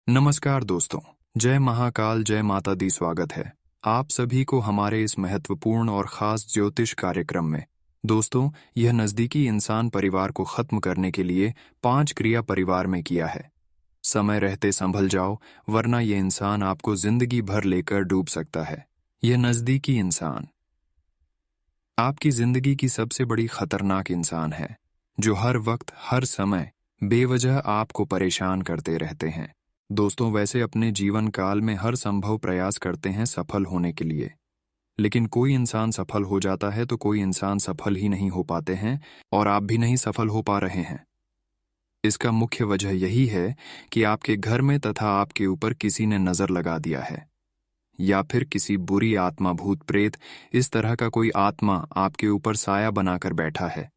नमस्कार दोस्तों। जय महाकाल, जय माता दी। स्वागत है आप सभी को हमारे इस महत्वपूर्ण और खास ज्योतिष कार्यक्रम में। दोस्तों, यह नज़दीकी इंसान परिवार को खत्म करने के लिए 5 क्रिया परिवार में किया है। समय रहते संभल जाओ, वरना यह इंसान आपको जिंदगी भर लेकर डूब सकता है। यह नज़दीकी इंसान आपकी जिंदगी की सबसे बड़ी खतरनाक इंसान है, जो हर वक्त हर समय बेवजह आपको परेशान करते रहते हैं। दोस्तों, वैसे अपने जीवन काल में हर संभव प्रयास करते हैं सफल होने के लिए, लेकिन कोई इंसान सफल हो जाता है तो कोई इंसान सफल ही नहीं हो पाते हैं, और आप भी नहीं सफल हो पा रहे हैं। इसका मुख्य वजह यही है कि आपके घर में तथा आपके ऊपर किसी ने नजर लगा दिया है, या फिर किसी बुरी आत्मा, भूत प्रेत, इस तरह का कोई आत्मा आपके ऊपर साया बनाकर बैठा है,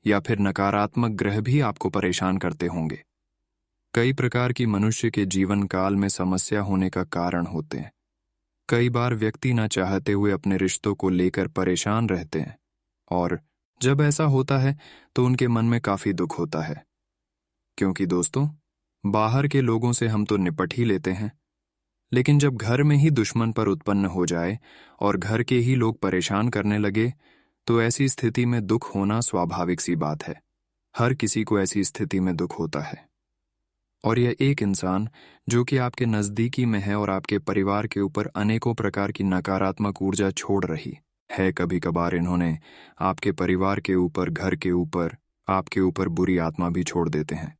या फिर नकारात्मक ग्रह भी आपको परेशान करते होंगे। कई प्रकार की मनुष्य के जीवन काल में समस्या होने का कारण होते हैं। कई बार व्यक्ति न चाहते हुए अपने रिश्तों को लेकर परेशान रहते हैं, और जब ऐसा होता है तो उनके मन में काफी दुख होता है। क्योंकि दोस्तों, बाहर के लोगों से हम तो निपट ही लेते हैं, लेकिन जब घर में ही दुश्मन पर उत्पन्न हो जाए और घर के ही लोग परेशान करने लगे, तो ऐसी स्थिति में दुख होना स्वाभाविक सी बात है। हर किसी को ऐसी स्थिति में दुख होता है। और यह एक इंसान जो कि आपके नज़दीकी में है और आपके परिवार के ऊपर अनेकों प्रकार की नकारात्मक ऊर्जा छोड़ रही है। कभी कभार इन्होंने आपके परिवार के ऊपर, घर के ऊपर, आपके ऊपर बुरी आत्मा भी छोड़ देते हैं।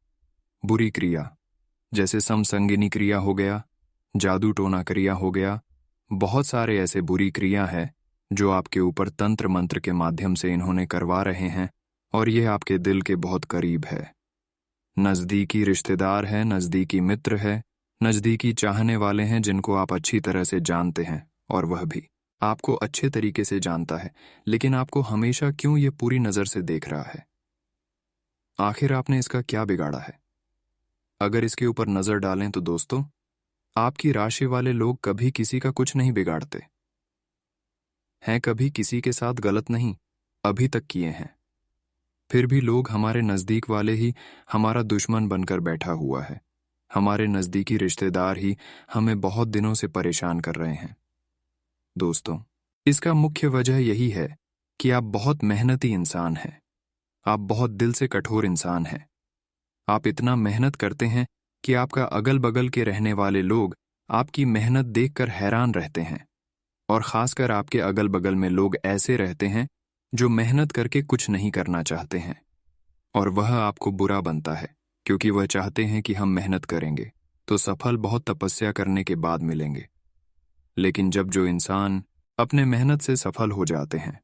बुरी क्रिया जैसे समसंगिनी क्रिया हो गया, जादू टोना क्रिया हो गया, बहुत सारे ऐसे बुरी क्रिया है जो आपके ऊपर तंत्र मंत्र के माध्यम से इन्होंने करवा रहे हैं, और यह आपके दिल के बहुत करीब है। नज़दीकी रिश्तेदार है, नज़दीकी मित्र है, नज़दीकी चाहने वाले हैं जिनको आप अच्छी तरह से जानते हैं, और वह भी आपको अच्छे तरीके से जानता है, लेकिन आपको हमेशा क्यों ये पूरी नज़र से देख रहा है? आखिर आपने इसका क्या बिगाड़ा है? अगर इसके ऊपर नज़र डालें तो दोस्तों, आपकी राशि वाले लोग कभी किसी का कुछ नहीं बिगाड़ते हैं, कभी किसी के साथ गलत नहीं अभी तक किए हैं। फिर भी लोग, हमारे नज़दीक वाले ही हमारा दुश्मन बनकर बैठा हुआ है। हमारे नज़दीकी रिश्तेदार ही हमें बहुत दिनों से परेशान कर रहे हैं। दोस्तों, इसका मुख्य वजह यही है कि आप बहुत मेहनती इंसान हैं। आप बहुत दिल से कठोर इंसान हैं। आप इतना मेहनत करते हैं कि आपका अगल बगल के रहने वाले लोग आपकी मेहनत देखकर हैरान रहते हैं, और खासकर आपके अगल बगल में लोग ऐसे रहते हैं जो मेहनत करके कुछ नहीं करना चाहते हैं, और वह आपको बुरा बनता है, क्योंकि वह चाहते हैं कि हम मेहनत करेंगे तो सफल बहुत तपस्या करने के बाद मिलेंगे। लेकिन जब जो इंसान अपने मेहनत से सफल हो जाते हैं,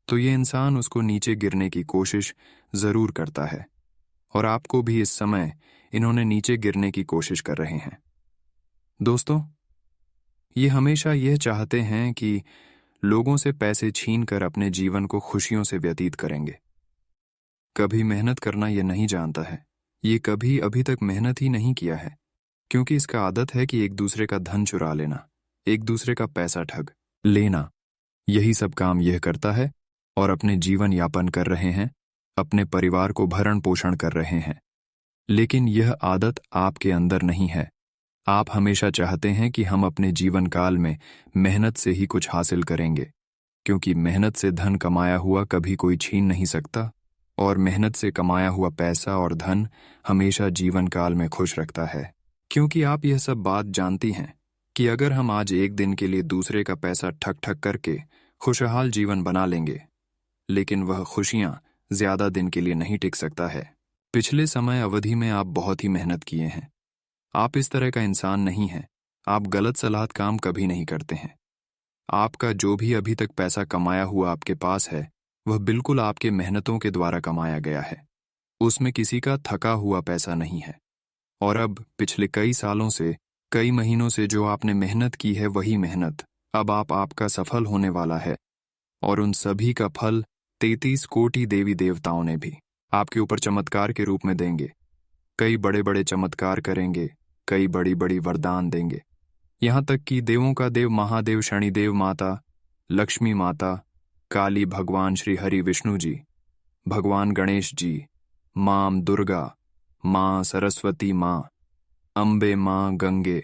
तो ये इंसान उसको नीचे गिरने की कोशिश जरूर करता है, और आपको भी इस समय इन्होंने नीचे गिरने की कोशिश कर रहे हैं। दोस्तों, ये हमेशा यह चाहते हैं कि लोगों से पैसे छीनकर अपने जीवन को खुशियों से व्यतीत करेंगे। कभी मेहनत करना यह नहीं जानता है। ये कभी अभी तक मेहनत ही नहीं किया है, क्योंकि इसका आदत है कि एक दूसरे का धन चुरा लेना, एक दूसरे का पैसा ठग लेना, यही सब काम यह करता है, और अपने जीवन यापन कर रहे हैं, अपने परिवार को भरण पोषण कर रहे हैं। लेकिन यह आदत आपके अंदर नहीं है। आप हमेशा चाहते हैं कि हम अपने जीवन काल में मेहनत से ही कुछ हासिल करेंगे, क्योंकि मेहनत से धन कमाया हुआ कभी कोई छीन नहीं सकता, और मेहनत से कमाया हुआ पैसा और धन हमेशा जीवन काल में खुश रखता है। क्योंकि आप यह सब बात जानती हैं कि अगर हम आज एक दिन के लिए दूसरे का पैसा ठग ठग करके खुशहाल जीवन बना लेंगे, लेकिन वह खुशियां ज्यादा दिन के लिए नहीं टिक सकता है। पिछले समय अवधि में आप बहुत ही मेहनत किए हैं। आप इस तरह का इंसान नहीं हैं। आप गलत सलाहत काम कभी नहीं करते हैं। आपका जो भी अभी तक पैसा कमाया हुआ आपके पास है, वह बिल्कुल आपके मेहनतों के द्वारा कमाया गया है। उसमें किसी का थका हुआ पैसा नहीं है। और अब पिछले कई सालों से, कई महीनों से जो आपने मेहनत की है, वही मेहनत अब आपका सफल होने वाला है, और उन सभी का फल 33 कोटि देवी देवताओं ने भी आपके ऊपर चमत्कार के रूप में देंगे। कई बड़े बड़े चमत्कार करेंगे, कई बड़ी बड़ी वरदान देंगे, यहाँ तक कि देवों का देव महादेव शनिदेव माता, लक्ष्मी माता, काली, भगवान श्री हरि विष्णु जी, भगवान गणेश जी, मां दुर्गा, मां सरस्वती, मां अम्बे, माँ, गंगे,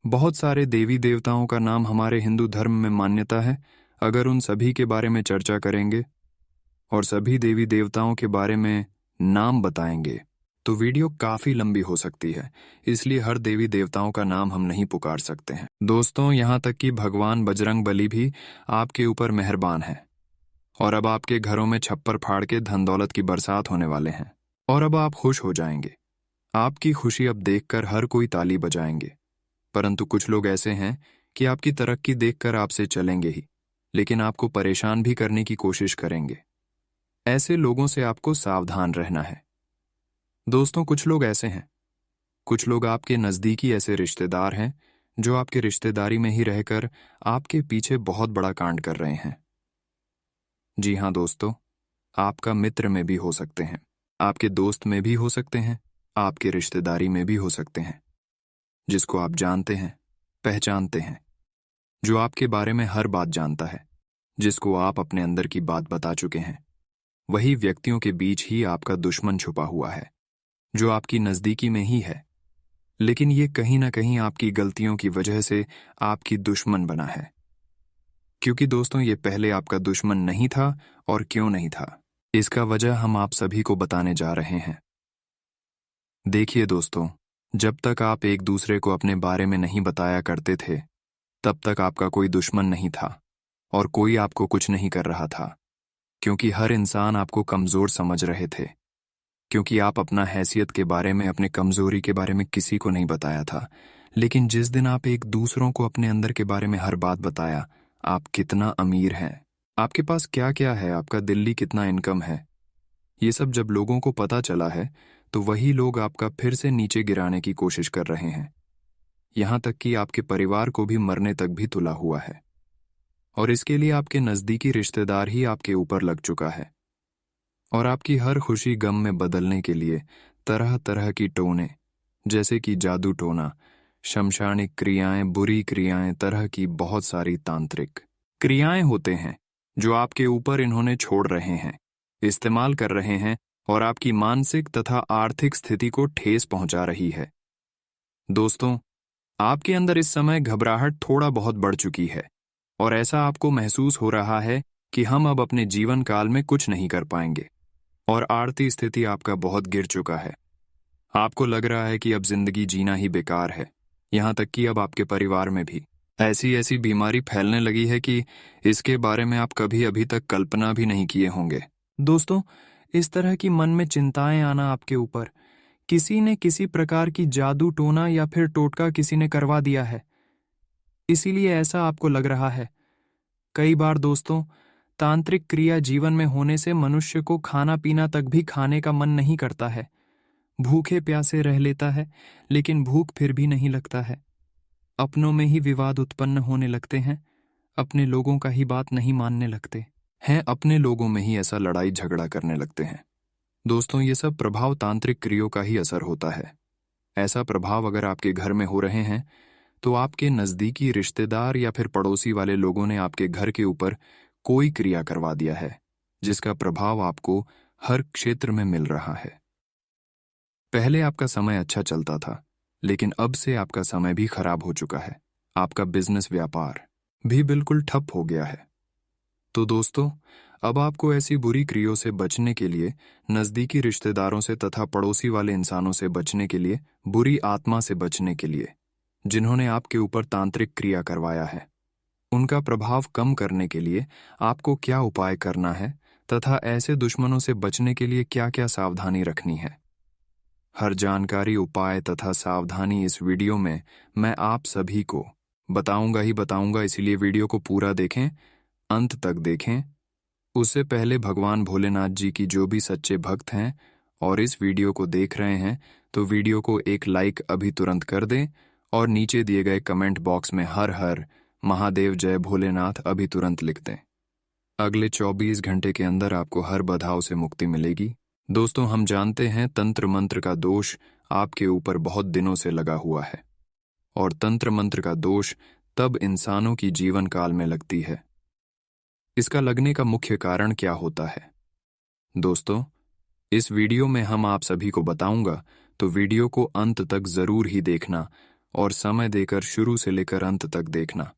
बहुत सारे देवी देवताओं का नाम हमारे हिंदू धर्म में मान्यता है। अगर उन सभी के बारे में चर्चा करेंगे और सभी देवी देवताओं के बारे में नाम बताएंगे तो वीडियो काफी लंबी हो सकती है, इसलिए हर देवी देवताओं का नाम हम नहीं पुकार सकते हैं। दोस्तों, यहाँ तक कि भगवान बजरंग बली भी आपके ऊपर मेहरबान है और अब आपके घरों में छप्पर फाड़ के धन दौलत की बरसात होने वाले हैं और अब आप खुश हो जाएंगे। आपकी खुशी अब देखकर हर कोई ताली बजाएंगे। परंतु कुछ लोग ऐसे हैं कि आपकी तरक्की देखकर आपसे चलेंगे ही, लेकिन आपको परेशान भी करने की कोशिश करेंगे। ऐसे लोगों से आपको सावधान रहना है। दोस्तों, कुछ लोग ऐसे हैं, कुछ लोग आपके नजदीकी ऐसे रिश्तेदार हैं जो आपके रिश्तेदारी में ही रहकर आपके पीछे बहुत बड़ा कांड कर रहे हैं। जी हाँ दोस्तों, आपका मित्र में भी हो सकते हैं, आपके दोस्त में भी हो सकते हैं, आपके रिश्तेदारी में भी हो सकते हैं, जिसको आप जानते हैं, पहचानते हैं, जो आपके बारे में हर बात जानता है, जिसको आप अपने अंदर की बात बता चुके हैं। वही व्यक्तियों के बीच ही आपका दुश्मन छुपा हुआ है, जो आपकी नजदीकी में ही है, लेकिन ये कहीं ना कहीं आपकी गलतियों की वजह से आपकी दुश्मन बना है। क्योंकि दोस्तों, ये पहले आपका दुश्मन नहीं था। और क्यों नहीं था, इसका वजह हम आप सभी को बताने जा रहे हैं। देखिए दोस्तों, जब तक आप एक दूसरे को अपने बारे में नहीं बताया करते थे, तब तक आपका कोई दुश्मन नहीं था और कोई आपको कुछ नहीं कर रहा था, क्योंकि हर इंसान आपको कमजोर समझ रहे थे, क्योंकि आप अपना हैसियत के बारे में, अपने कमजोरी के बारे में किसी को नहीं बताया था। लेकिन जिस दिन आप एक दूसरों को अपने अंदर के बारे में हर बात बताया, आप कितना अमीर हैं, आपके पास क्या क्या है, आपका दिल्ली कितना इनकम है, ये सब जब लोगों को पता चला है तो वही लोग आपका फिर से नीचे गिराने की कोशिश कर रहे हैं। यहां तक कि आपके परिवार को भी मरने तक भी तुला हुआ है और इसके लिए आपके नजदीकी रिश्तेदार ही आपके ऊपर लग चुका है और आपकी हर खुशी गम में बदलने के लिए तरह तरह की टोने, जैसे कि जादू टोना, शमशानिक क्रियाएं, बुरी क्रियाएं, तरह की बहुत सारी तांत्रिक क्रियाएं होते हैं जो आपके ऊपर इन्होंने छोड़ रहे हैं, इस्तेमाल कर रहे हैं और आपकी मानसिक तथा आर्थिक स्थिति को ठेस पहुंचा रही है। दोस्तों, आपके अंदर इस समय घबराहट थोड़ा बहुत बढ़ चुकी है और ऐसा आपको महसूस हो रहा है कि हम अब अपने जीवन काल में कुछ नहीं कर पाएंगे और आर्थिक स्थिति आपका बहुत गिर चुका है। आपको लग रहा है कि अब जिंदगी जीना ही बेकार है। यहाँ तक कि अब आपके परिवार में भी ऐसी ऐसी बीमारी फैलने लगी है कि इसके बारे में आप कभी अभी तक कल्पना भी नहीं किए होंगे। दोस्तों, इस तरह की मन में चिंताएं आना आपके ऊपर, किसी ने किसी प्रकार की जादू टोना या फिर टोटका किसी ने करवा दिया है, इसीलिए ऐसा आपको लग रहा है। कई बार दोस्तों, तांत्रिक क्रिया जीवन में होने से मनुष्य को खाना पीना तक भी खाने का मन नहीं करता है, भूखे प्यासे रह लेता है, लेकिन भूख फिर भी नहीं लगता है। अपनों में ही विवाद उत्पन्न होने लगते हैं, अपने लोगों का ही बात नहीं मानने लगते हैं, अपने लोगों में ही ऐसा लड़ाई झगड़ा करने लगते हैं। दोस्तों, ये सब प्रभाव तांत्रिक क्रियाओं का ही असर होता है। ऐसा प्रभाव अगर आपके घर में हो रहे हैं तो आपके नजदीकी रिश्तेदार या फिर पड़ोसी वाले लोगों ने आपके घर के ऊपर कोई क्रिया करवा दिया है, जिसका प्रभाव आपको हर क्षेत्र में मिल रहा है। पहले आपका समय अच्छा चलता था, लेकिन अब से आपका समय भी खराब हो चुका है। आपका बिजनेस, व्यापार भी बिल्कुल ठप हो गया है। तो दोस्तों, अब आपको ऐसी बुरी क्रियाओं से बचने के लिए, नजदीकी रिश्तेदारों से तथा पड़ोसी वाले इंसानों से बचने के लिए, बुरी आत्मा से बचने के लिए, जिन्होंने आपके ऊपर तांत्रिक क्रिया करवाया है, उनका प्रभाव कम करने के लिए आपको क्या उपाय करना है तथा ऐसे दुश्मनों से बचने के लिए क्या क्या सावधानी रखनी है, हर जानकारी, उपाय तथा सावधानी इस वीडियो में मैं आप सभी को बताऊंगा ही बताऊंगा। इसीलिए वीडियो को पूरा देखें, अंत तक देखें। उससे पहले भगवान भोलेनाथ जी की जो भी सच्चे भक्त हैं और इस वीडियो को देख रहे हैं, तो वीडियो को एक लाइक अभी तुरंत कर दें और नीचे दिए गए कमेंट बॉक्स में हर हर महादेव जय भोलेनाथ अभी तुरंत लिख दें। अगले 24 घंटे के अंदर आपको हर बाधाओं से मुक्ति मिलेगी। दोस्तों, हम जानते हैं तंत्र मंत्र का दोष आपके ऊपर बहुत दिनों से लगा हुआ है और तंत्र मंत्र का दोष तब इंसानों की जीवन काल में लगती है। इसका लगने का मुख्य कारण क्या होता है? दोस्तों, इस वीडियो में हम आप सभी को बताऊंगा, तो वीडियो को अंत तक जरूर ही देखना और समय देकर शुरू से लेकर अंत तक देखना,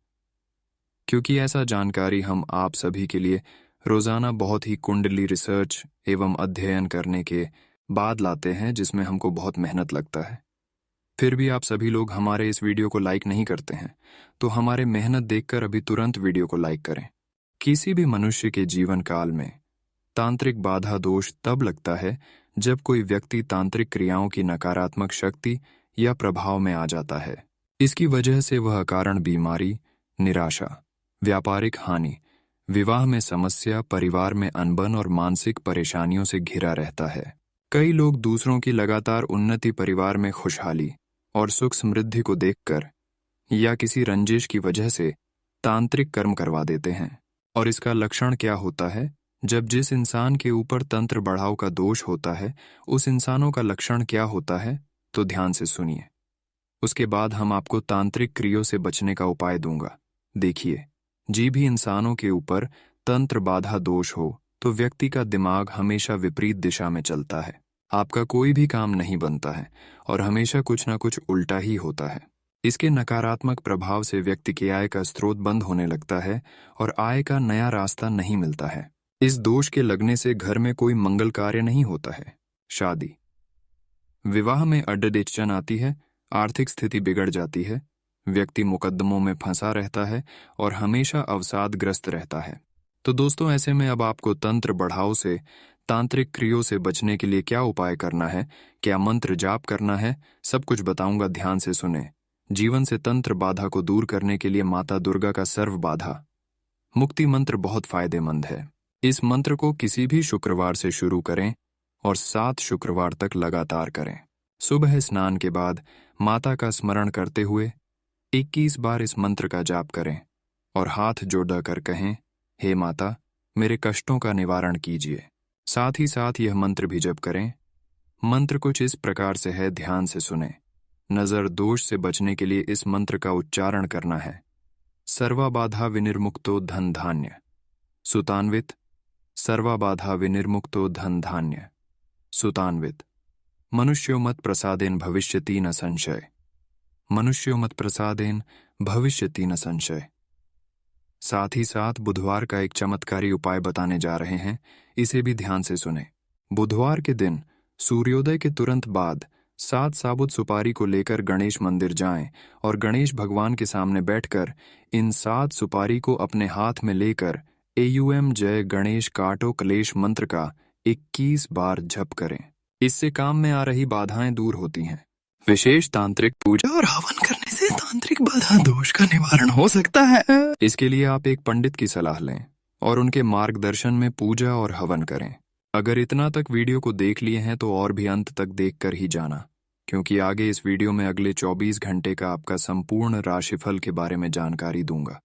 क्योंकि ऐसा जानकारी हम आप सभी के लिए रोजाना बहुत ही कुंडली रिसर्च एवं अध्ययन करने के बाद लाते हैं, जिसमें हमको बहुत मेहनत लगता है। फिर भी आप सभी लोग हमारे इस वीडियो को लाइक नहीं करते हैं, तो हमारे मेहनत देखकर अभी तुरंत वीडियो को लाइक करें। किसी भी मनुष्य के जीवन काल में तांत्रिक बाधा दोष तब लगता है जब कोई व्यक्ति तांत्रिक क्रियाओं की नकारात्मक शक्ति या प्रभाव में आ जाता है। इसकी वजह से वह अकारण बीमारी, निराशा, व्यापारिक हानि, विवाह में समस्या, परिवार में अनबन और मानसिक परेशानियों से घिरा रहता है। कई लोग दूसरों की लगातार उन्नति, परिवार में खुशहाली और सुख समृद्धि को देखकर या किसी रंजिश की वजह से तांत्रिक कर्म करवा देते हैं। और इसका लक्षण क्या होता है? जब जिस इंसान के ऊपर तंत्र बढ़ाव का दोष होता है, उस इंसानों का लक्षण क्या होता है, तो ध्यान से सुनिए। उसके बाद हम आपको तांत्रिक क्रियों से बचने का उपाय दूंगा। देखिए, जी भी इंसानों के ऊपर तंत्र बाधा दोष हो तो व्यक्ति का दिमाग हमेशा विपरीत दिशा में चलता है। आपका कोई भी काम नहीं बनता है और हमेशा कुछ ना कुछ उल्टा ही होता है। इसके नकारात्मक प्रभाव से व्यक्ति की आय का स्रोत बंद होने लगता है और आय का नया रास्ता नहीं मिलता है। इस दोष के लगने से घर में कोई मंगल कार्य नहीं होता है, शादी, विवाह में अड़चन आती है, आर्थिक स्थिति बिगड़ जाती है, व्यक्ति मुकदमों में फंसा रहता है और हमेशा अवसादग्रस्त रहता है। तो दोस्तों, ऐसे में अब आपको तंत्र बढ़ाव से, तांत्रिक क्रियों से बचने के लिए क्या उपाय करना है, क्या मंत्र जाप करना है, सब कुछ बताऊंगा, ध्यान से सुने। जीवन से तंत्र बाधा को दूर करने के लिए माता दुर्गा का सर्व बाधा मुक्ति मंत्र बहुत फायदेमंद है। इस मंत्र को किसी भी शुक्रवार से शुरू करें और 7 शुक्रवार तक लगातार करें। सुबह स्नान के बाद माता का स्मरण करते हुए 21 बार इस मंत्र का जाप करें और हाथ जोड़कर कहें, हे माता, मेरे कष्टों का निवारण कीजिए। साथ ही साथ यह मंत्र भी जप करें। मंत्र कुछ इस प्रकार से है, ध्यान से सुने। नजर दोष से बचने के लिए इस मंत्र का उच्चारण करना है। सर्वाबाधा विनिर्मुक्तो धन धान्य सुतान्वित, सर्वाबाधा विनिर्मुक्तो धन धान्य सुतान्वित, मनुष्यो मत प्रसादेन भविष्यति न संशय, मनुष्यो मत प्रसादेन भविष्यति न संशय। साथ ही साथ बुधवार का एक चमत्कारी उपाय बताने जा रहे हैं, इसे भी ध्यान से सुने। बुधवार के दिन सूर्योदय के तुरंत बाद 7 साबुत सुपारी को लेकर गणेश मंदिर जाएं और गणेश भगवान के सामने बैठकर इन 7 सुपारी को अपने हाथ में लेकर एयूएम जय गणेश काटो क्लेश मंत्र का 21 बार जप करें। इससे काम में आ रही बाधाएं दूर होती हैं। विशेष तांत्रिक पूजा और हवन करने से तांत्रिक बाधा दोष का निवारण हो सकता है। इसके लिए आप एक पंडित की सलाह लें और उनके मार्गदर्शन में पूजा और हवन करें। अगर इतना तक वीडियो को देख लिए हैं तो और भी अंत तक देखकर ही जाना, क्योंकि आगे इस वीडियो में अगले 24 घंटे का आपका संपूर्ण राशिफल के बारे में जानकारी दूंगा।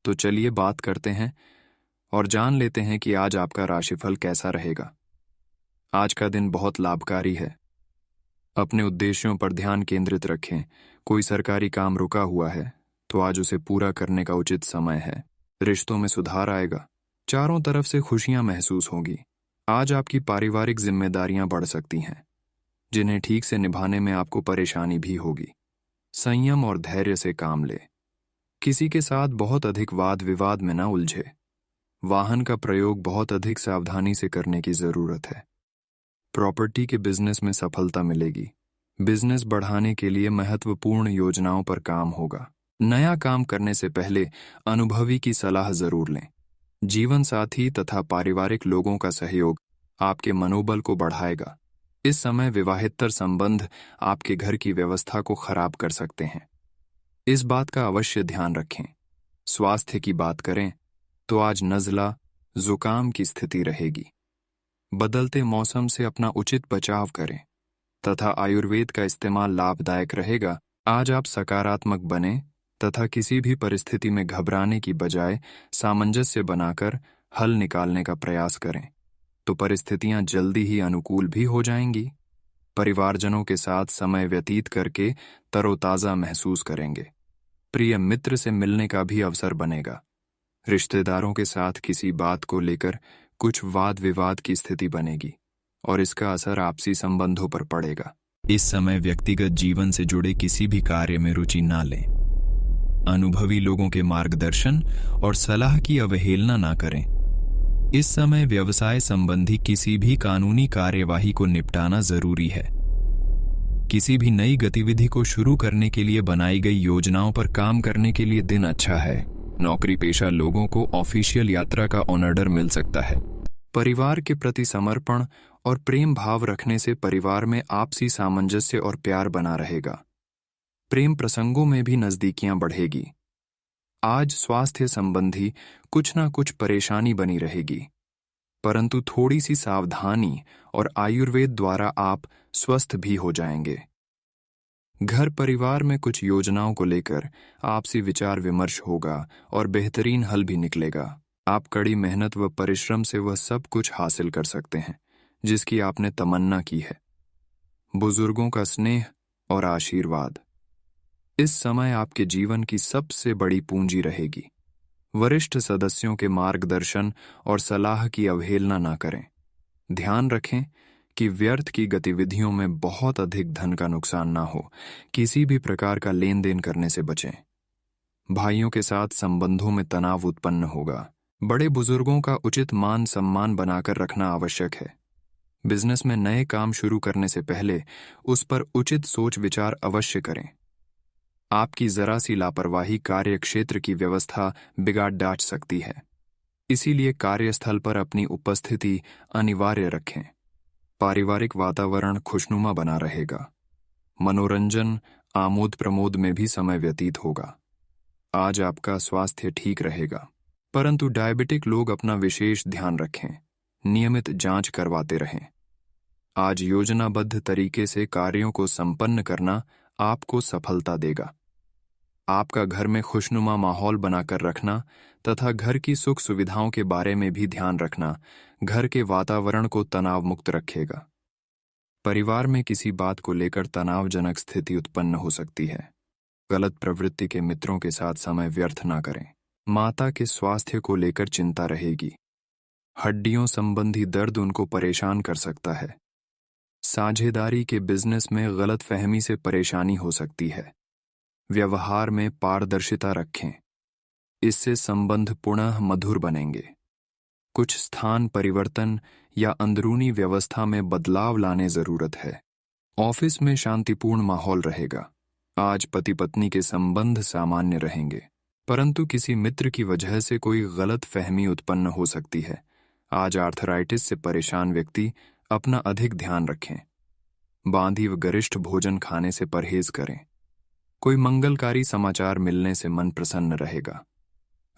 तो चलिए बात करते हैं और जान लेते हैं कि आज आपका राशिफल कैसा रहेगा। आज का दिन बहुत लाभकारी है। अपने उद्देश्यों पर ध्यान केंद्रित रखें। कोई सरकारी काम रुका हुआ है तो आज उसे पूरा करने का उचित समय है। रिश्तों में सुधार आएगा। चारों तरफ से खुशियां महसूस होगी। आज आपकी पारिवारिक जिम्मेदारियां बढ़ सकती हैं, जिन्हें ठीक से निभाने में आपको परेशानी भी होगी। संयम और धैर्य से काम ले। किसी के साथ बहुत अधिक वाद विवाद में न उलझे। वाहन का प्रयोग बहुत अधिक सावधानी से करने की जरूरत है। प्रॉपर्टी के बिजनेस में सफलता मिलेगी। बिजनेस बढ़ाने के लिए महत्वपूर्ण योजनाओं पर काम होगा। नया काम करने से पहले अनुभवी की सलाह जरूर लें। जीवन साथी तथा पारिवारिक लोगों का सहयोग आपके मनोबल को बढ़ाएगा। इस समय विवाहेतर संबंध आपके घर की व्यवस्था को खराब कर सकते हैं। इस बात का अवश्य ध्यान रखें। स्वास्थ्य की बात करें तो आज नज़ला, जुकाम की स्थिति रहेगी। बदलते मौसम से अपना उचित बचाव करें तथा आयुर्वेद का इस्तेमाल लाभदायक रहेगा। आज आप सकारात्मक बने तथा किसी भी परिस्थिति में घबराने की बजाय सामंजस्य बनाकर हल निकालने का प्रयास करें, तो परिस्थितियां जल्दी ही अनुकूल भी हो जाएंगी। परिवारजनों के साथ समय व्यतीत करके तरोताजा महसूस करेंगे। प्रिय मित्र से मिलने का भी अवसर बनेगा। रिश्तेदारों के साथ किसी बात को लेकर कुछ वाद विवाद की स्थिति बनेगी और इसका असर आपसी संबंधों पर पड़ेगा। इस समय व्यक्तिगत जीवन से जुड़े किसी भी कार्य में रुचि ना लें। अनुभवी लोगों के मार्गदर्शन और सलाह की अवहेलना ना करें। इस समय व्यवसाय संबंधी किसी भी कानूनी कार्यवाही को निपटाना जरूरी है। किसी भी नई गतिविधि को शुरू करने के लिए बनाई गई योजनाओं पर काम करने के लिए दिन अच्छा है। नौकरी पेशा लोगों को ऑफिशियल यात्रा का ऑर्डर मिल सकता है। परिवार के प्रति समर्पण और प्रेम भाव रखने से परिवार में आपसी सामंजस्य और प्यार बना रहेगा। प्रेम प्रसंगों में भी नजदीकियां बढ़ेगी। आज स्वास्थ्य संबंधी कुछ ना कुछ परेशानी बनी रहेगी, परंतु थोड़ी सी सावधानी और आयुर्वेद द्वारा आप स्वस्थ भी हो जाएंगे। घर परिवार में कुछ योजनाओं को लेकर आपसी विचार विमर्श होगा और बेहतरीन हल भी निकलेगा। आप कड़ी मेहनत व परिश्रम से वह सब कुछ हासिल कर सकते हैं जिसकी आपने तमन्ना की है। बुजुर्गों का स्नेह और आशीर्वाद इस समय आपके जीवन की सबसे बड़ी पूंजी रहेगी। वरिष्ठ सदस्यों के मार्गदर्शन और सलाह की अवहेलना ना करें। ध्यान रखें कि व्यर्थ की गतिविधियों में बहुत अधिक धन का नुकसान ना हो। किसी भी प्रकार का लेन देन करने से बचें। भाइयों के साथ संबंधों में तनाव उत्पन्न होगा। बड़े बुजुर्गों का उचित मान सम्मान बनाकर रखना आवश्यक है। बिजनेस में नए काम शुरू करने से पहले उस पर उचित सोच विचार अवश्य करें। आपकी जरा सी लापरवाही कार्य क्षेत्र की व्यवस्था बिगाड़ डाट सकती है, इसीलिए कार्यस्थल पर अपनी उपस्थिति अनिवार्य रखें। पारिवारिक वातावरण खुशनुमा बना रहेगा। मनोरंजन आमोद प्रमोद में भी समय व्यतीत होगा। आज आपका स्वास्थ्य ठीक रहेगा, परंतु डायबिटिक लोग अपना विशेष ध्यान रखें। नियमित जांच करवाते रहें। आज योजनाबद्ध तरीके से कार्यों को संपन्न करना आपको सफलता देगा। आपका घर में खुशनुमा माहौल बनाकर रखना तथा घर की सुख सुविधाओं के बारे में भी ध्यान रखना घर के वातावरण को तनाव मुक्त रखेगा। परिवार में किसी बात को लेकर तनावजनक स्थिति उत्पन्न हो सकती है। गलत प्रवृत्ति के मित्रों के साथ समय व्यर्थ ना करें। माता के स्वास्थ्य को लेकर चिंता रहेगी। हड्डियों संबंधी दर्द उनको परेशान कर सकता है। साझेदारी के बिजनेस में गलतफहमी से परेशानी हो सकती है। व्यवहार में पारदर्शिता रखें, इससे संबंध पुनः मधुर बनेंगे। कुछ स्थान परिवर्तन या अंदरूनी व्यवस्था में बदलाव लाने जरूरत है। ऑफिस में शांतिपूर्ण माहौल रहेगा। आज पति पत्नी के संबंध सामान्य रहेंगे, परंतु किसी मित्र की वजह से कोई गलत फहमी उत्पन्न हो सकती है। आज आर्थराइटिस से परेशान व्यक्ति अपना अधिक ध्यान रखें। बांधी व गरिष्ठ भोजन खाने से परहेज करें। कोई मंगलकारी समाचार मिलने से मन प्रसन्न रहेगा।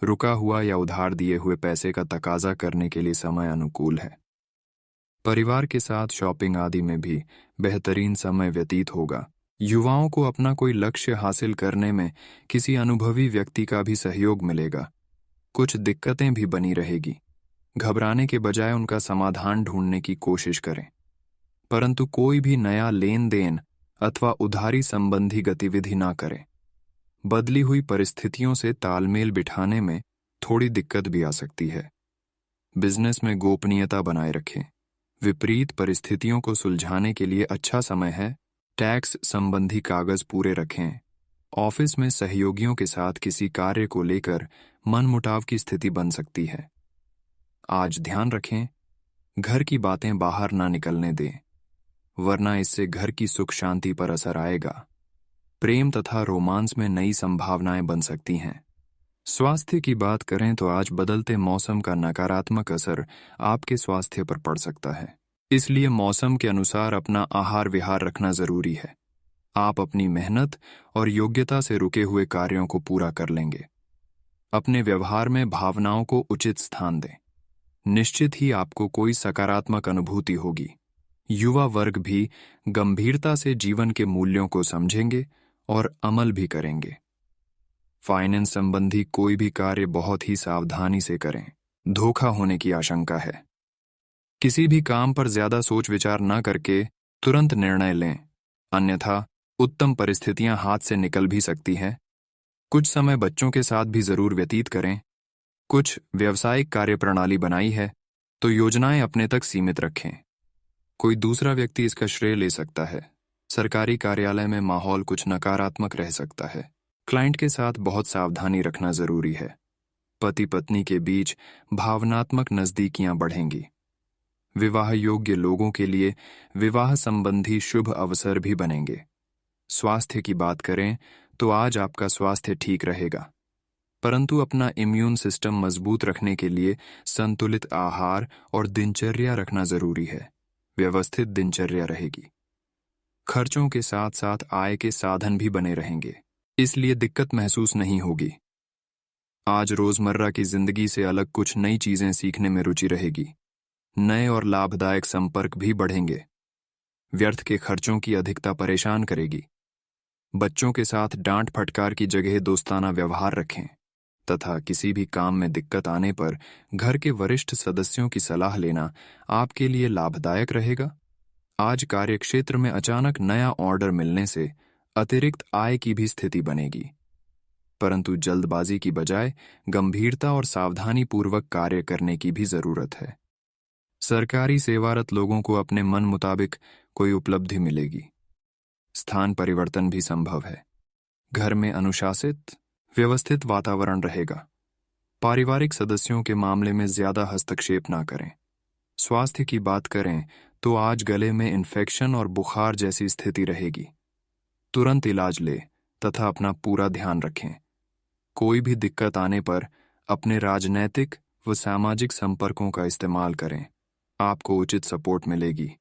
रुका हुआ या उधार दिए हुए पैसे का तकाजा करने के लिए समय अनुकूल है। परिवार के साथ शॉपिंग आदि में भी बेहतरीन समय व्यतीत होगा। युवाओं को अपना कोई लक्ष्य हासिल करने में किसी अनुभवी व्यक्ति का भी सहयोग मिलेगा। कुछ दिक्कतें भी बनी रहेगी। घबराने के बजाय उनका समाधान ढूंढने की कोशिश करें, परंतु कोई भी नया लेन देन अथवा उधारी संबंधी गतिविधि ना करें। बदली हुई परिस्थितियों से तालमेल बिठाने में थोड़ी दिक्कत भी आ सकती है। बिजनेस में गोपनीयता बनाए रखें। विपरीत परिस्थितियों को सुलझाने के लिए अच्छा समय है। टैक्स संबंधी कागज पूरे रखें। ऑफिस में सहयोगियों के साथ किसी कार्य को लेकर मनमुटाव की स्थिति बन सकती है। आज ध्यान रखें, घर की बातें बाहर ना निकलने दें, वरना इससे घर की सुख शांति पर असर आएगा। प्रेम तथा रोमांस में नई संभावनाएं बन सकती हैं। स्वास्थ्य की बात करें तो आज बदलते मौसम का नकारात्मक असर आपके स्वास्थ्य पर पड़ सकता है, इसलिए मौसम के अनुसार अपना आहार विहार रखना जरूरी है। आप अपनी मेहनत और योग्यता से रुके हुए कार्यों को पूरा कर लेंगे। अपने व्यवहार में भावनाओं को उचित स्थान दें। निश्चित ही आपको कोई सकारात्मक अनुभूति होगी। युवा वर्ग भी गंभीरता से जीवन के मूल्यों को समझेंगे और अमल भी करेंगे। फाइनेंस संबंधी कोई भी कार्य बहुत ही सावधानी से करें, धोखा होने की आशंका है। किसी भी काम पर ज्यादा सोच विचार न करके तुरंत निर्णय लें, अन्यथा उत्तम परिस्थितियां हाथ से निकल भी सकती हैं। कुछ समय बच्चों के साथ भी जरूर व्यतीत करें। कुछ व्यावसायिक कार्यप्रणाली बनाई है तो योजनाएं अपने तक सीमित रखें। कोई दूसरा व्यक्ति इसका श्रेय ले सकता है, सरकारी कार्यालय में माहौल कुछ नकारात्मक रह सकता है। क्लाइंट के साथ बहुत सावधानी रखना जरूरी है। पति पत्नी के बीच भावनात्मक नजदीकियां बढ़ेंगी। विवाह योग्य लोगों के लिए विवाह संबंधी शुभ अवसर भी बनेंगे। स्वास्थ्य की बात करें तो आज आपका स्वास्थ्य ठीक रहेगा, परंतु अपना इम्यून सिस्टम मजबूत रखने के लिए संतुलित आहार और दिनचर्या रखना जरूरी है। व्यवस्थित दिनचर्या रहेगी। खर्चों के साथ साथ आय के साधन भी बने रहेंगे, इसलिए दिक्कत महसूस नहीं होगी। आज रोजमर्रा की जिंदगी से अलग कुछ नई चीजें सीखने में रुचि रहेगी। नए और लाभदायक संपर्क भी बढ़ेंगे। व्यर्थ के खर्चों की अधिकता परेशान करेगी। बच्चों के साथ डांट फटकार की जगह दोस्ताना व्यवहार रखें तथा किसी भी काम में दिक्कत आने पर घर के वरिष्ठ सदस्यों की सलाह लेना आपके लिए लाभदायक रहेगा। आज कार्यक्षेत्र में अचानक नया ऑर्डर मिलने से अतिरिक्त आय की भी स्थिति बनेगी, परंतु जल्दबाजी की बजाय गंभीरता और सावधानीपूर्वक कार्य करने की भी जरूरत है। सरकारी सेवारत लोगों को अपने मन मुताबिक कोई उपलब्धि मिलेगी। स्थान परिवर्तन भी संभव है। घर में अनुशासित, व्यवस्थित वातावरण रहेगा। पारिवारिक सदस्यों के मामले में ज्यादा हस्तक्षेप ना करें। स्वास्थ्य की बात करें तो आज गले में इन्फेक्शन और बुखार जैसी स्थिति रहेगी। तुरंत इलाज ले तथा अपना पूरा ध्यान रखें। कोई भी दिक्कत आने पर अपने राजनैतिक व सामाजिक संपर्कों का इस्तेमाल करें, आपको उचित सपोर्ट मिलेगी।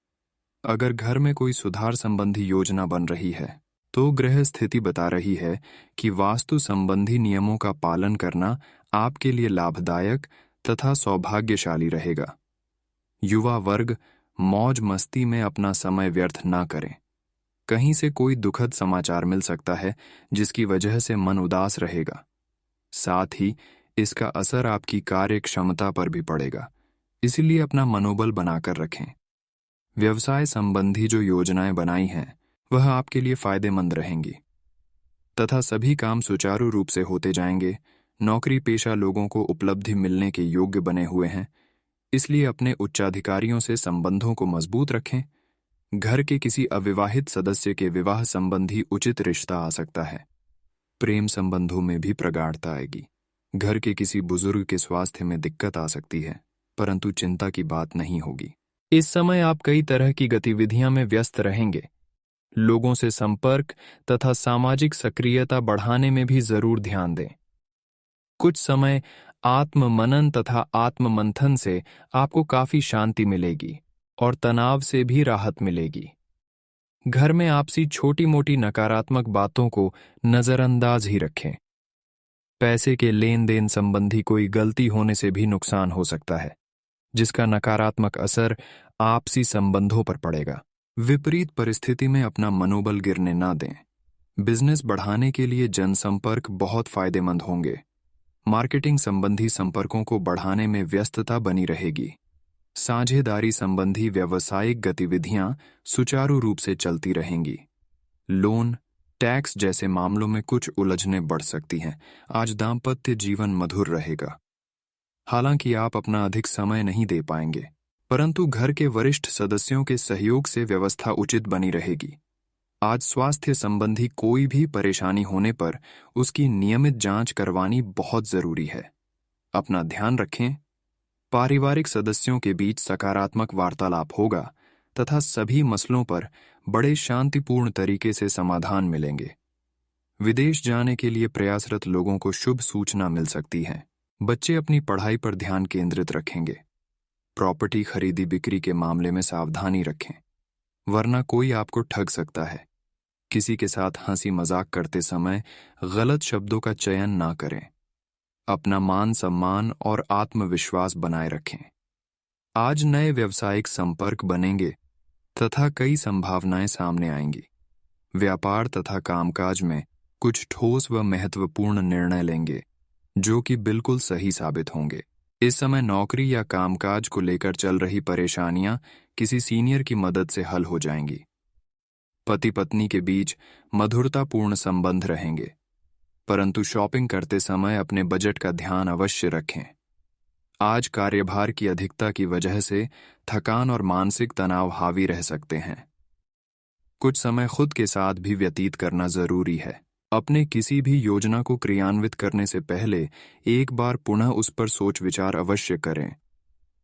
अगर घर में कोई सुधार संबंधी योजना बन रही है तो ग्रह स्थिति बता रही है कि वास्तु संबंधी नियमों का पालन करना आपके लिए लाभदायक तथा सौभाग्यशाली रहेगा। युवा वर्ग मौज मस्ती में अपना समय व्यर्थ ना करें। कहीं से कोई दुखद समाचार मिल सकता है जिसकी वजह से मन उदास रहेगा। साथ ही इसका असर आपकी कार्य क्षमता पर भी पड़ेगा, इसलिए अपना मनोबल बनाकर रखें। व्यवसाय संबंधी जो योजनाएं बनाई हैं वह आपके लिए फायदेमंद रहेंगी तथा सभी काम सुचारू रूप से होते जाएंगे। नौकरी पेशा लोगों को उपलब्धि मिलने के योग्य बने हुए हैं, इसलिए अपने उच्चाधिकारियों से संबंधों को मजबूत रखें। घर के किसी अविवाहित सदस्य के विवाह संबंधी उचित रिश्ता आ सकता है। प्रेम संबंधों में भी प्रगाढ़ता आएगी। घर के किसी बुजुर्ग के स्वास्थ्य में दिक्कत आ सकती है, परंतु चिंता की बात नहीं होगी। इस समय आप कई तरह की गतिविधियां में व्यस्त रहेंगे। लोगों से संपर्क तथा सामाजिक सक्रियता बढ़ाने में भी जरूर ध्यान दें। कुछ समय आत्म मनन तथा आत्म मंथन से आपको काफी शांति मिलेगी और तनाव से भी राहत मिलेगी। घर में आपसी छोटी मोटी नकारात्मक बातों को नजरअंदाज ही रखें। पैसे के लेन देन संबंधी कोई गलती होने से भी नुकसान हो सकता है, जिसका नकारात्मक असर आपसी संबंधों पर पड़ेगा। विपरीत परिस्थिति में अपना मनोबल गिरने ना दें। बिजनेस बढ़ाने के लिए जनसंपर्क बहुत फायदेमंद होंगे। मार्केटिंग संबंधी संपर्कों को बढ़ाने में व्यस्तता बनी रहेगी। साझेदारी संबंधी व्यावसायिक गतिविधियां सुचारू रूप से चलती रहेंगी। लोन, टैक्स जैसे मामलों में कुछ उलझनें बढ़ सकती हैं। आज दाम्पत्य जीवन मधुर रहेगा। हालांकि आप अपना अधिक समय नहीं दे पाएंगे, परंतु घर के वरिष्ठ सदस्यों के सहयोग से व्यवस्था उचित बनी रहेगी। आज स्वास्थ्य संबंधी कोई भी परेशानी होने पर उसकी नियमित जांच करवानी बहुत जरूरी है। अपना ध्यान रखें। पारिवारिक सदस्यों के बीच सकारात्मक वार्तालाप होगा तथा सभी मसलों पर बड़े शांतिपूर्ण तरीके से समाधान मिलेंगे। विदेश जाने के लिए प्रयासरत लोगों को शुभ सूचना मिल सकती है। बच्चे अपनी पढ़ाई पर ध्यान केंद्रित रखेंगे। प्रॉपर्टी खरीदी बिक्री के मामले में सावधानी रखें, वरना कोई आपको ठग सकता है। किसी के साथ हंसी मजाक करते समय गलत शब्दों का चयन ना करें। अपना मान सम्मान और आत्मविश्वास बनाए रखें। आज नए व्यावसायिक संपर्क बनेंगे तथा कई संभावनाएं सामने आएंगी। व्यापार तथा कामकाज में कुछ ठोस व महत्वपूर्ण निर्णय लेंगे जो कि बिल्कुल सही साबित होंगे। इस समय नौकरी या कामकाज को लेकर चल रही परेशानियां किसी सीनियर की मदद से हल हो जाएंगी। पति पत्नी के बीच मधुरतापूर्ण संबंध रहेंगे, परंतु शॉपिंग करते समय अपने बजट का ध्यान अवश्य रखें। आज कार्यभार की अधिकता की वजह से थकान और मानसिक तनाव हावी रह सकते हैं। कुछ समय खुद के साथ भी व्यतीत करना जरूरी है। अपने किसी भी योजना को क्रियान्वित करने से पहले एक बार पुनः उस पर सोच विचार अवश्य करें।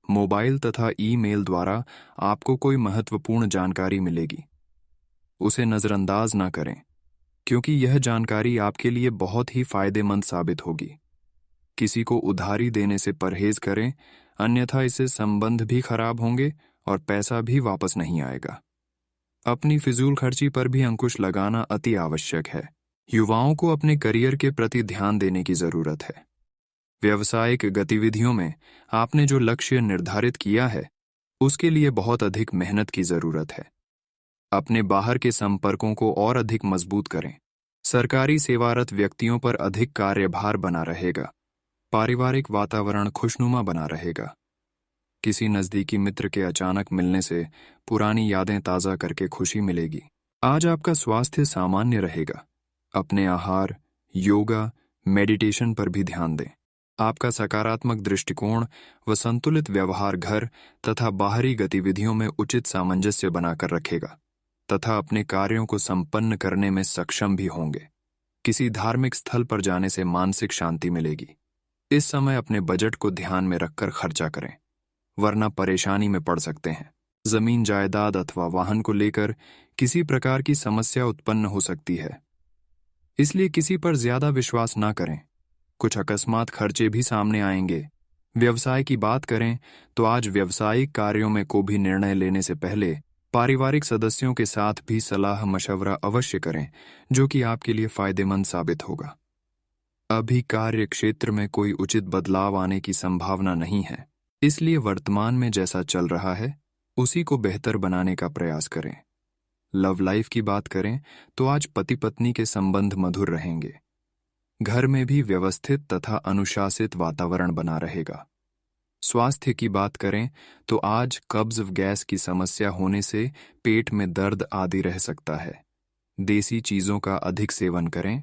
मोबाइल तथा ईमेल द्वारा आपको कोई महत्वपूर्ण जानकारी मिलेगी, उसे नजरअंदाज ना करें, क्योंकि यह जानकारी आपके लिए बहुत ही फायदेमंद साबित होगी। किसी को उधारी देने से परहेज करें, अन्यथा इससे संबंध भी खराब होंगे और पैसा भी वापस नहीं आएगा। अपनी फिजूल खर्ची पर भी अंकुश लगाना अति आवश्यक है। युवाओं को अपने करियर के प्रति ध्यान देने की जरूरत है। व्यावसायिक गतिविधियों में आपने जो लक्ष्य निर्धारित किया है, उसके लिए बहुत अधिक मेहनत की जरूरत है। अपने बाहर के संपर्कों को और अधिक मजबूत करें। सरकारी सेवारत व्यक्तियों पर अधिक कार्यभार बना रहेगा। पारिवारिक वातावरण खुशनुमा बना रहेगा। किसी नज़दीकी मित्र के अचानक मिलने से पुरानी यादें ताज़ा करके खुशी मिलेगी। आज आपका स्वास्थ्य सामान्य रहेगा। अपने आहार, योगा, मेडिटेशन पर भी ध्यान दें। आपका सकारात्मक दृष्टिकोण व संतुलित व्यवहार घर तथा बाहरी गतिविधियों में उचित सामंजस्य बनाकर रखेगा तथा अपने कार्यों को संपन्न करने में सक्षम भी होंगे। किसी धार्मिक स्थल पर जाने से मानसिक शांति मिलेगी। इस समय अपने बजट को ध्यान में रखकर खर्चा करें, वरना परेशानी में पड़ सकते हैं। जमीन जायदाद अथवा वाहन को लेकर किसी प्रकार की समस्या उत्पन्न हो सकती है, इसलिए किसी पर ज्यादा विश्वास ना करें। कुछ अकस्मात खर्चे भी सामने आएंगे। व्यवसाय की बात करें तो आज व्यावसायिक कार्यों में कोई भी निर्णय लेने से पहले पारिवारिक सदस्यों के साथ भी सलाह मशवरा अवश्य करें, जो कि आपके लिए फायदेमंद साबित होगा। अभी कार्य क्षेत्र में कोई उचित बदलाव आने की संभावना नहीं है, इसलिए वर्तमान में जैसा चल रहा है उसी को बेहतर बनाने का प्रयास करें। लव लाइफ की बात करें तो आज पति पत्नी के संबंध मधुर रहेंगे। घर में भी व्यवस्थित तथा अनुशासित वातावरण बना रहेगा। स्वास्थ्य की बात करें तो आज कब्ज व गैस की समस्या होने से पेट में दर्द आदि रह सकता है। देसी चीजों का अधिक सेवन करें